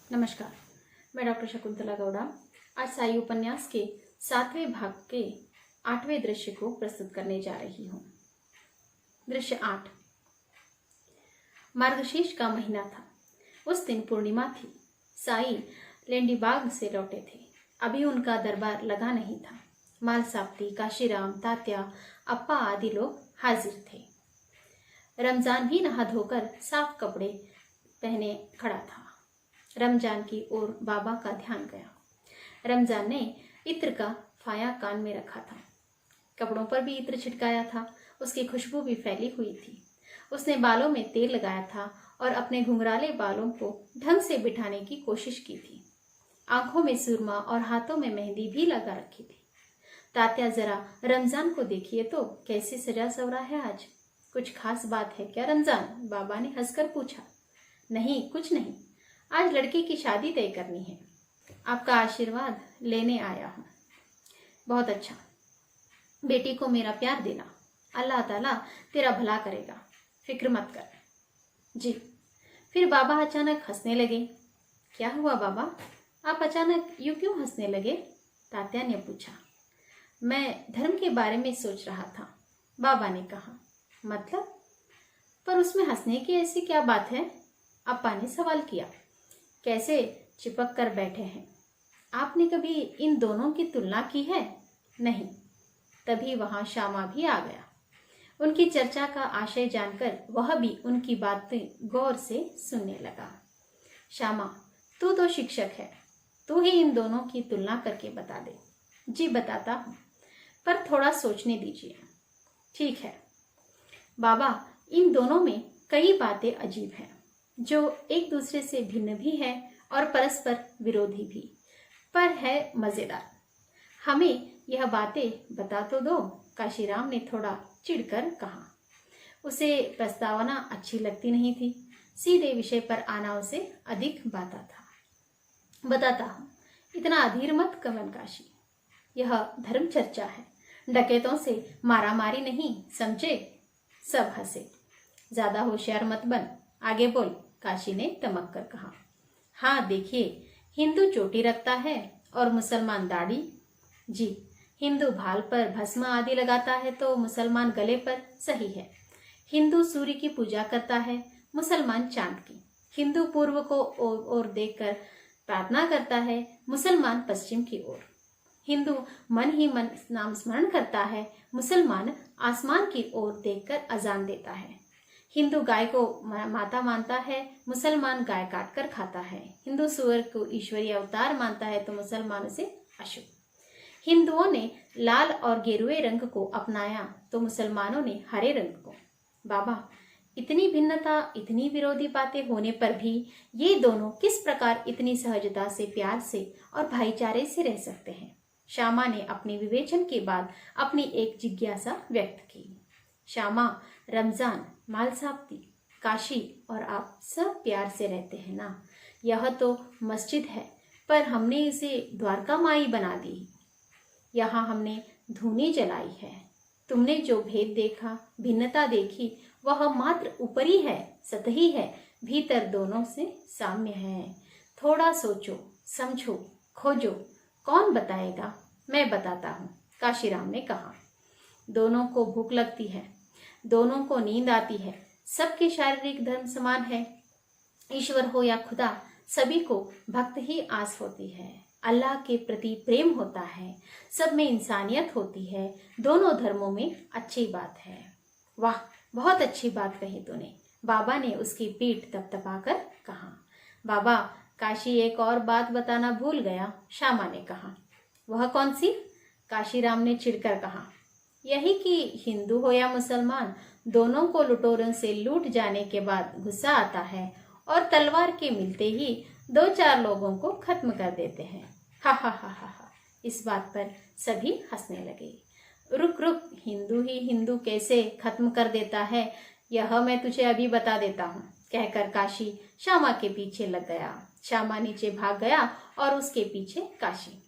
नमस्कार, मैं डॉक्टर शकुंतला गौड़ा आज साई उपन्यास के 7वें भाग के 8वें दृश्य को प्रस्तुत करने जा रही हूँ। दृश्य 8। मार्गशीर्ष का महीना था। उस दिन पूर्णिमा थी। साई लेंडीबाग से लौटे थे। अभी उनका दरबार लगा नहीं था। मालसाप्ती, काशीराम, तात्या, अप्पा आदि लोग हाजिर थे। रमजान भी नहा धोकर साफ कपड़े पहने खड़ा था। रमजान की ओर बाबा का ध्यान गया। रमजान ने इत्र का फाया कान में रखा था। कपड़ों पर भी इत्र छिटकाया था। उसकी खुशबू भी फैली हुई थी। उसने बालों में तेल लगाया था और अपने घुंघराले बालों को ढंग से बिठाने की कोशिश की थी। आंखों में सुरमा और हाथों में मेहंदी भी लगा रखी थी। तात्या, जरा रमजान को देखिए तो कैसे सजा सवरा है आज। कुछ खास बात है क्या रमजान? बाबा ने हंसकर पूछा। नहीं, कुछ नहीं। आज लड़की की शादी तय करनी है। आपका आशीर्वाद लेने आया हूँ। बहुत अच्छा। बेटी को मेरा प्यार देना। अल्लाह ताला तेरा भला करेगा, फिक्र मत कर। जी। फिर बाबा अचानक हंसने लगे। क्या हुआ बाबा, आप अचानक यूं क्यों हंसने लगे? तात्या ने पूछा। मैं धर्म के बारे में सोच रहा था, बाबा ने कहा। मतलब? पर उसमें हंसने की ऐसी क्या बात है? अप्पा ने सवाल किया। कैसे चिपक कर बैठे हैं। आपने कभी इन दोनों की तुलना की है? नहीं। तभी वहां श्यामा भी आ गया। उनकी चर्चा का आशय जानकर वह भी उनकी बातें गौर से सुनने लगा। श्यामा, तू तो शिक्षक है, तू ही इन दोनों की तुलना करके बता दे। जी बताता हूँ, पर थोड़ा सोचने दीजिए। ठीक है बाबा, इन दोनों में कई बातें अजीब हैं, जो एक दूसरे से भिन्न भी है और परस्पर विरोधी भी, पर है मजेदार। हमें यह बातें बता तो दो, काशीराम ने थोड़ा चिढ़कर कहा। उसे प्रस्तावना अच्छी लगती नहीं थी। सीधे विषय पर आना उसे अधिक भाता था। बताता हूँ, इतना अधीर मत कमल काशी। यह धर्म चर्चा है, डकैतों से मारामारी नहीं, समझे? सब हंसे। ज्यादा होशियार मत बन, आगे बोल, काशी ने तमक कर कहा। हाँ देखिए, हिंदू चोटी रखता है और मुसलमान दाढ़ी। जी। हिंदू भाल पर भस्म आदि लगाता है तो मुसलमान गले पर, सही है। हिंदू सूर्य की पूजा करता है, मुसलमान चांद की। हिंदू पूर्व को ओर देखकर प्रार्थना करता है, मुसलमान पश्चिम की ओर। हिंदू मन ही मन नाम स्मरण करता है, मुसलमान आसमान की ओर देखकर अजान देता है। हिंदू गाय को माता मानता है, मुसलमान गाय काट कर खाता है। हिंदू सूअर को ईश्वरीय अवतार मानता है तो मुसलमान उसे अशुभ। हिंदुओं ने लाल और गेरुए रंग को अपनाया तो मुसलमानों ने हरे रंग को। बाबा, इतनी भिन्नता, इतनी विरोधी बातें होने पर भी ये दोनों किस प्रकार इतनी सहजता से, प्यार से और भाईचारे से रह सकते हैं? श्यामा ने अपने विवेचन के बाद अपनी एक जिज्ञासा व्यक्त की। श्यामा, रमजान, मालसाप्ती, काशी और आप सब प्यार से रहते हैं ना? यह तो मस्जिद है, पर हमने इसे द्वारका माई बना दी। यहाँ हमने धूनी जलाई है। तुमने जो भेद देखा, भिन्नता देखी, वह मात्र ऊपरी है, सतही है। भीतर दोनों से साम्य है। थोड़ा सोचो, समझो, खोजो। कौन बताएगा? मैं बताता हूँ, काशीराम ने कहा। दोनों को भूख लगती है, दोनों को नींद आती है। सबके शारीरिक धर्म समान है। ईश्वर हो या खुदा, सभी को भक्त ही आस होती है। अल्लाह के प्रति प्रेम होता है। सब में इंसानियत होती है। दोनों धर्मों में अच्छी बात है। वाह, बहुत अच्छी बात कही तूने, बाबा ने उसकी पीठ थपथपाकर कहा। बाबा, काशी एक और बात बताना भूल गया, श्यामा ने कहा। वह कौन सी? काशीराम ने चिढ़कर कहा। यही कि हिंदू हो या मुसलमान, दोनों को लुटेरों से लूट जाने के बाद गुस्सा आता है और तलवार के मिलते ही 2-4 लोगों को खत्म कर देते हैं। हा हा हा हा हा। इस बात पर सभी हंसने लगे। रुक रुक, हिंदू ही हिंदू कैसे खत्म कर देता है, यह मैं तुझे अभी बता देता हूँ, कहकर काशी श्यामा के पीछे लग गया। श्यामा नीचे भाग गया और उसके पीछे काशी।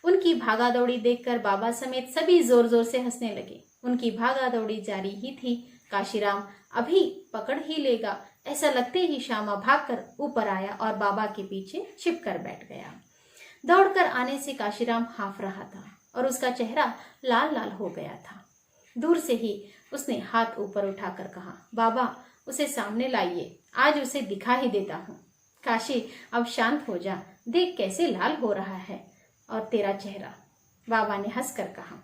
उनकी भागा दौड़ी देखकर बाबा समेत सभी जोर जोर से हंसने लगे। उनकी भागा दौड़ी जारी ही थी। काशीराम अभी पकड़ ही लेगा ऐसा लगते ही श्यामा भागकर ऊपर आया और बाबा के पीछे छिपकर बैठ गया। दौड़कर आने से काशीराम हाँफ रहा था और उसका चेहरा लाल लाल हो गया था। दूर से ही उसने हाथ ऊपर उठाकर कहा, बाबा उसे सामने लाइए, आज उसे दिखा ही देता हूँ। काशी अब शांत हो जा, देख कैसे लाल हो रहा है और तेरा चेहरा। बाबा ने हंसकर कहा।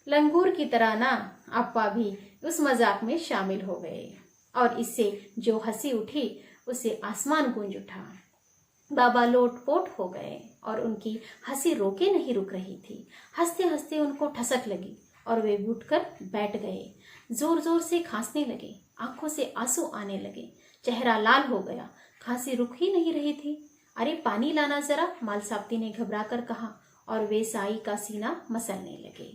लंगूर की तरह ना अप्पा भी उस मजाक में शामिल हो गए और इससे जो हंसी उठी उसे आसमान गूंज उठा। बाबा लोटपोट हो गए और उनकी हंसी रोके नहीं रुक रही थी। हंसते हंसते उनको ठसक लगी और वे उठकर बैठ गए। जोर जोर से खांसने लगे, आंखों से आंसू आने लगे, चेहरा लाल हो गया, खांसी रुक ही नहीं रही थी। अरे पानी लाना जरा, मालसाप्ती ने घबरा कर कहा और वे साई का सीना मसलने लगे।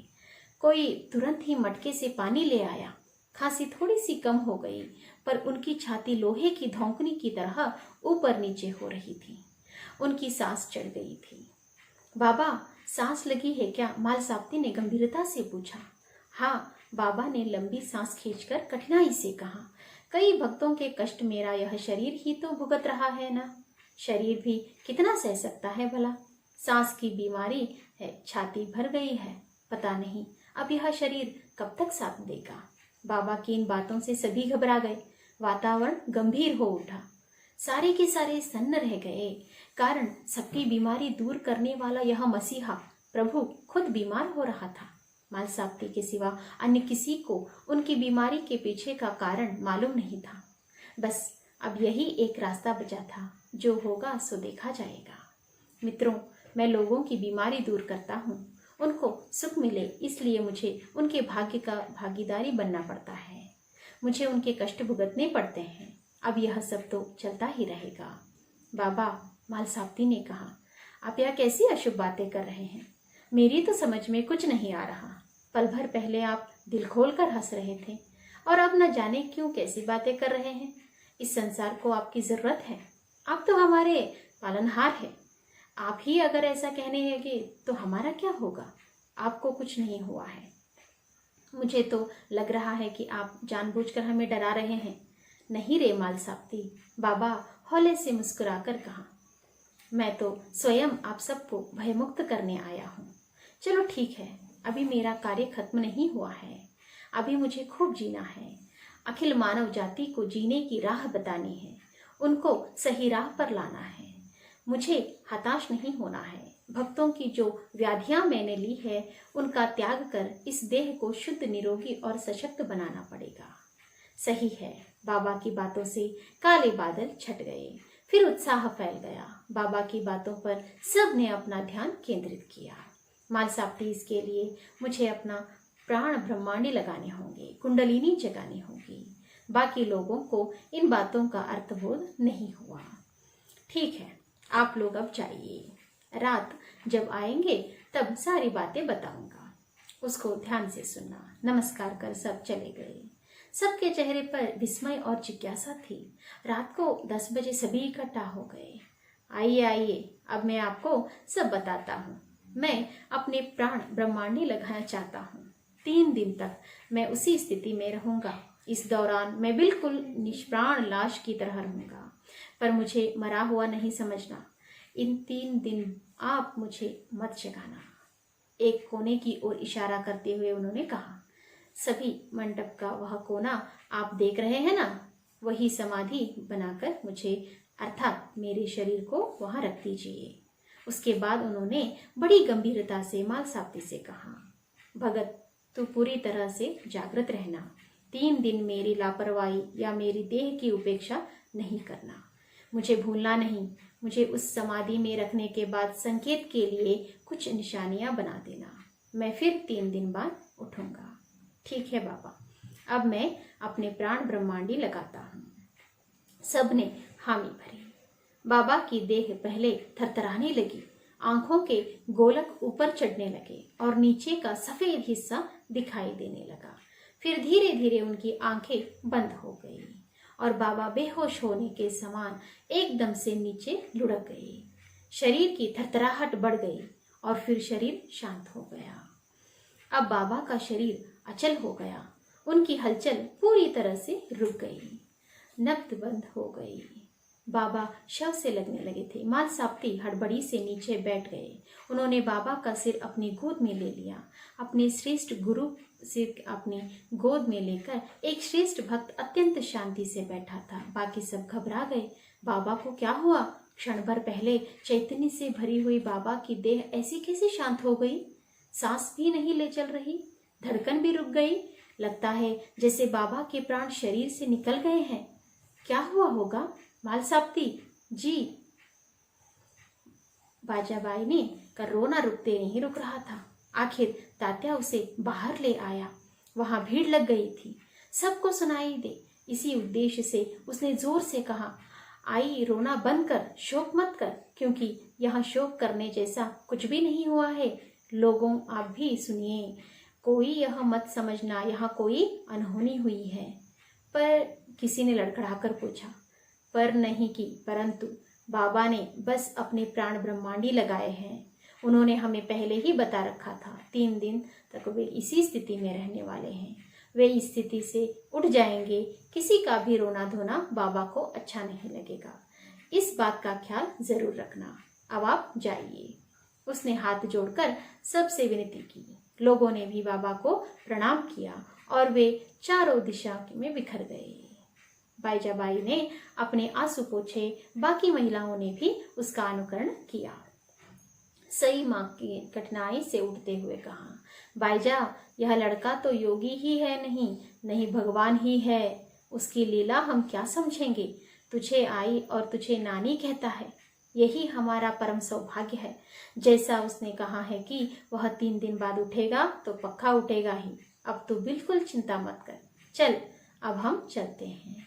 कोई तुरंत ही मटके से पानी ले आया। खांसी थोड़ी सी कम हो गई पर उनकी छाती लोहे की धौंकनी की तरह ऊपर नीचे हो रही थी। उनकी सांस चढ़ गई थी। बाबा सांस लगी है क्या? मालसाप्ती ने गंभीरता से पूछा। हाँ, बाबा ने लंबी सांस खींचकर कठिनाई से कहा। कई भक्तों के कष्ट मेरा यह शरीर ही तो भुगत रहा है ना। शरीर भी कितना सह सकता है भला। सांस की बीमारी है, छाती भर गई है, पता नहीं अब यह शरीर कब तक साथ देगा। बाबा की इन बातों से सभी घबरा गए। वातावरण गंभीर हो उठा। सारे के सारे सन्न रह गए, कारण सबकी बीमारी दूर करने वाला यह मसीहा प्रभु खुद बीमार हो रहा था। मालसाप्ती के सिवा अन्य किसी को उनकी बीमारी के पीछे का कारण मालूम नहीं था। बस अब यही एक रास्ता बचा था, जो होगा सो देखा जाएगा। मित्रों, मैं लोगों की बीमारी दूर करता हूँ, उनको सुख मिले, इसलिए मुझे उनके भाग्य का भागीदारी बनना पड़ता है। मुझे उनके कष्ट भुगतने पड़ते हैं। अब यह सब तो चलता ही रहेगा। बाबा, मालसाप्ती ने कहा, आप यह कैसी अशुभ बातें कर रहे हैं? मेरी तो समझ में कुछ नहीं आ रहा। पल भर पहले आप दिल खोलकर हंस रहे थे और अब न जाने क्यों कैसी बातें कर रहे हैं। इस संसार को आपकी जरूरत है। आप तो हमारे पालनहार हैं। आप ही अगर ऐसा कहने लगे तो हमारा क्या होगा? आपको कुछ नहीं हुआ है। मुझे तो लग रहा है कि आप जानबूझकर हमें डरा रहे हैं। नहीं रे मालसाप्ती, बाबा हौले से मुस्कुराकर कहा, मैं तो स्वयं आप सबको भयमुक्त करने आया हूँ। चलो ठीक है, अभी मेरा कार्य खत्म नहीं हुआ है। अभी मुझे खूब जीना है। अखिल मानव जाति को जीने की राह बतानी है, उनको सही राह पर लाना है। मुझे हताश नहीं होना है। भक्तों की जो व्याधियां मैंने ली है उनका त्याग कर इस देह को शुद्ध, निरोगी और सशक्त बनाना पड़ेगा। सही है। बाबा की बातों से काले बादल छट गए। फिर उत्साह फैल गया। बाबा की बातों पर सब ने अपना ध्यान केंद्रित किया। मालसाप्ती, इसके लिए मुझे अपना प्राण ब्रह्मांडी लगाने होंगे, कुंडलिनी जगानी होगी। बाकी लोगों को इन बातों का अर्थबोध नहीं हुआ। ठीक है, आप लोग अब जाइए। रात जब आएंगे तब सारी बातें बताऊंगा, उसको ध्यान से सुनना। नमस्कार कर सब चले गए। सबके चेहरे पर विस्मय और जिज्ञासा थी। रात को 10 बजे सभी इकट्ठा हो गए। आइए आइए, अब मैं आपको सब बताता हूँ। मैं अपने प्राण ब्रह्मांडी लगाना चाहता हूँ। 3 दिन तक मैं उसी स्थिति में रहूंगा। इस दौरान मैं बिल्कुल निष्प्राण लाश की तरह रहूंगा, पर मुझे मरा हुआ नहीं समझना। इन 3 दिन आप मुझे मत जगाना। एक कोने की ओर इशारा करते हुए उन्होंने कहा। सभी मंडप का वह कोना आप देख रहे हैं ना, वही समाधि बनाकर मुझे अर्थात मेरे शरीर को वहां रख दीजिए। उसके बाद उन्होंने बड़ी गंभीरता से मालसाप्ती से कहा, भगत तू पूरी तरह से जागृत रहना। 3 दिन मेरी लापरवाही या मेरी देह की उपेक्षा नहीं करना। मुझे भूलना नहीं। मुझे उस समाधि में रखने के बाद संकेत के लिए कुछ निशानियां बना देना। मैं फिर 3 दिन बाद उठूंगा। ठीक है बाबा, अब मैं अपने प्राण ब्रह्मांडी लगाता हूँ। सबने हामी भरी। बाबा की देह पहले थरथराने लगी, आंखों के गोलक ऊपर चढ़ने लगे और नीचे का सफेद हिस्सा दिखाई देने लगा। फिर धीरे धीरे उनकी आंखें बंद हो गई और बाबा बेहोश होने के समान एकदम से नीचे लुढ़क गए। शरीर की थरथराहट बढ़ गई और फिर शरीर शांत हो गया। अब बाबा का शरीर अचल हो गया। उनकी हलचल पूरी तरह से रुक गई। नब्द बंद हो गई। बाबा शव से लगने लगे थे। मालसापती हड़बड़ी से नीचे बैठ गए। उन्होंने बाबा का सिर अपनी गोद में ले लिया। अपने श्रेष्ठ गुरु सिर अपनी गोद में लेकर एक श्रेष्ठ भक्त अत्यंत शांति से बैठा था। बाकी सब घबरा गए। बाबा को क्या हुआ? क्षण भर पहले चैतन्य से भरी हुई बाबा की देह ऐसी कैसे शांत हो गई? सांस भी नहीं ले चल रही, धड़कन भी रुक गई। लगता है जैसे बाबा के प्राण शरीर से निकल गए हैं। क्या हुआ होगा मालसापती जी? बाजाबाई ने कर रोना नहीं रुक रहा था। आखिर तात्या उसे बाहर ले आया। वहां भीड़ लग गई थी। सबको सुनाई दे, इसी उद्देश्य से उसने जोर से कहा, आई रोना बंद कर, शोक मत कर, क्योंकि यहाँ शोक करने जैसा कुछ भी नहीं हुआ है। लोगों, आप भी सुनिए, कोई यह मत समझना यहाँ कोई अनहोनी हुई है। पर किसी ने लड़खड़ाकर पूछा। पर नहीं की, परंतु बाबा ने बस अपने प्राण ब्रह्मांडी लगाए हैं। उन्होंने हमें पहले ही बता रखा था, 3 दिन तक वे इसी स्थिति में रहने वाले हैं। वे इस स्थिति से उठ जाएंगे। किसी का भी रोना धोना बाबा को अच्छा नहीं लगेगा। इस बात का ख्याल जरूर रखना। अब आप जाइए। उसने हाथ जोड़कर सबसे विनती की। लोगों ने भी बाबा को प्रणाम किया और वे चारों दिशा में बिखर गए। बाईजाबाई ने अपने आंसू पोंछे। बाकी महिलाओं ने भी उसका अनुकरण किया। सई माँ की कठिनाई से उठते हुए कहा, बाईजा, यह लड़का तो योगी ही है, नहीं भगवान ही है। उसकी लीला हम क्या समझेंगे? तुझे आई और तुझे नानी कहता है। यही हमारा परम सौभाग्य है। जैसा उसने कहा है कि वह 3 दिन बाद उठेगा तो पक्का उठेगा ही। अब तू बिल्कुल चिंता मत कर। चल, अब हम चलते हैं।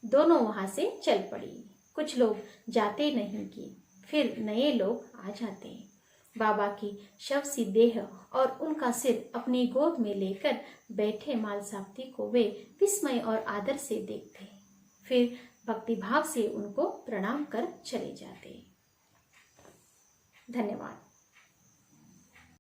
दोनों वहां से चल पड़ी। कुछ लोग जाते नहीं कि फिर नए लोग आ जाते। बाबा की शव सी देह और उनका सिर अपनी गोद में लेकर बैठे मालसापती को वे विस्मय और आदर से देखते, फिर भक्तिभाव से उनको प्रणाम कर चले जाते। धन्यवाद।